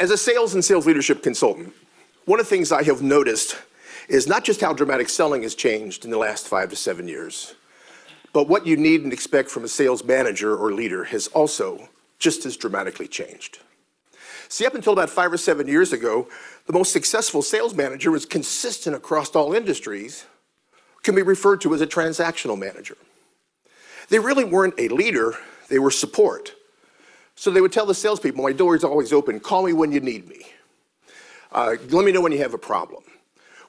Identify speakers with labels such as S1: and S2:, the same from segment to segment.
S1: As a sales and sales leadership consultant, one of the things I have noticed is not just how dramatic selling has changed in the last 5 to 7 years, but what you need and expect from a sales manager or leader has also just as dramatically changed. See, up until about 5 or 7 years ago, the most successful sales manager was consistent across all industries, can be referred to as a transactional manager. They really weren't a leader, they were support. So they would tell the salespeople, my door is always open, call me when you need me. Let me know when you have a problem.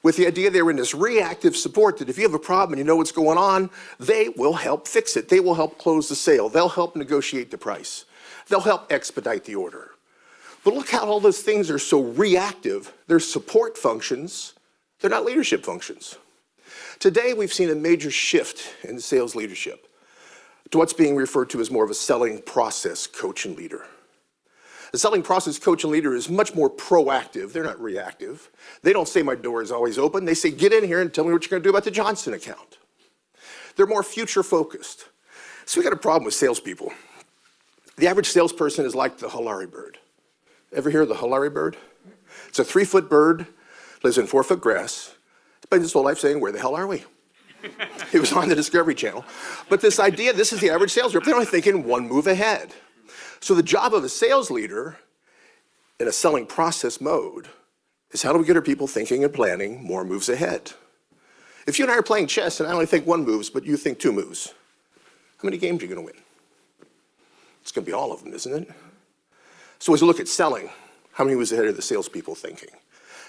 S1: With the idea they were in this reactive support that if you have a problem and you know what's going on, they will help fix it. They will help close the sale. They'll help negotiate the price. They'll help expedite the order. But look how all those things are so reactive. They're support functions. They're not leadership functions. Today, we've seen a major shift in sales leadership to what's being referred to as more of a selling process coach and leader. The selling process coach and leader is much more proactive. They're not reactive. They don't say my door is always open. They say, get in here and tell me what you're going to do about the Johnson account. They're more future focused. So we got a problem with salespeople. The average salesperson is like the Hulari bird. Ever hear of the Hulari bird? It's a 3-foot bird, lives in 4-foot grass. Spends his whole life saying, where the hell are we? It was on the Discovery Channel. But this idea, this is the average sales rep. They're only thinking one move ahead. So the job of a sales leader in a selling process mode is how do we get our people thinking and planning more moves ahead? If you and I are playing chess and I only think one moves, but you think 2 moves, how many games are you going to win? It's going to be all of them, isn't it? So as we look at selling, how many moves ahead are the salespeople thinking?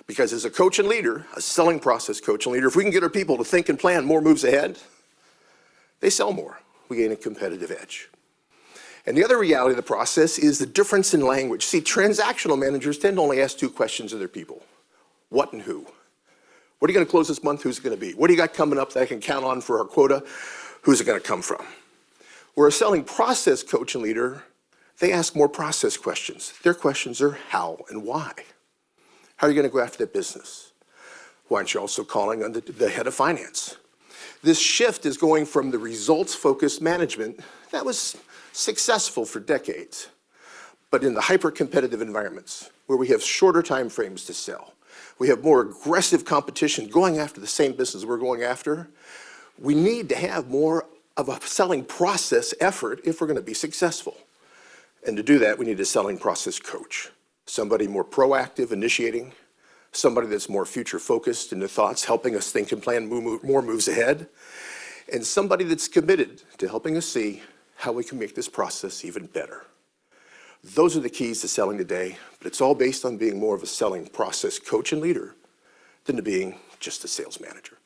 S1: Because as a coach and leader, a selling process coach and leader, if we can get our people to think and plan more moves ahead, they sell more. We gain a competitive edge. And the other reality of the process is the difference in language. See, transactional managers tend to only ask 2 questions of their people. What and who? What are you going to close this month? Who's it going to be? What do you got coming up that I can count on for our quota? Who's it going to come from? Where a selling process coach and leader, they ask more process questions. Their questions are how and why. How are you going to go after that business? Why aren't you also calling on the head of finance? This shift is going from the results-focused management that was successful for decades, but in the hyper-competitive environments where we have shorter time frames to sell, we have more aggressive competition going after the same business we're going after, we need to have more of a selling process effort if we're going to be successful. And to do that, we need a selling process coach, somebody more proactive, initiating, somebody that's more future-focused in their thoughts, helping us think and plan more moves ahead, and somebody that's committed to helping us see how we can make this process even better. Those are the keys to selling today, but it's all based on being more of a selling process coach and leader than to being just a sales manager.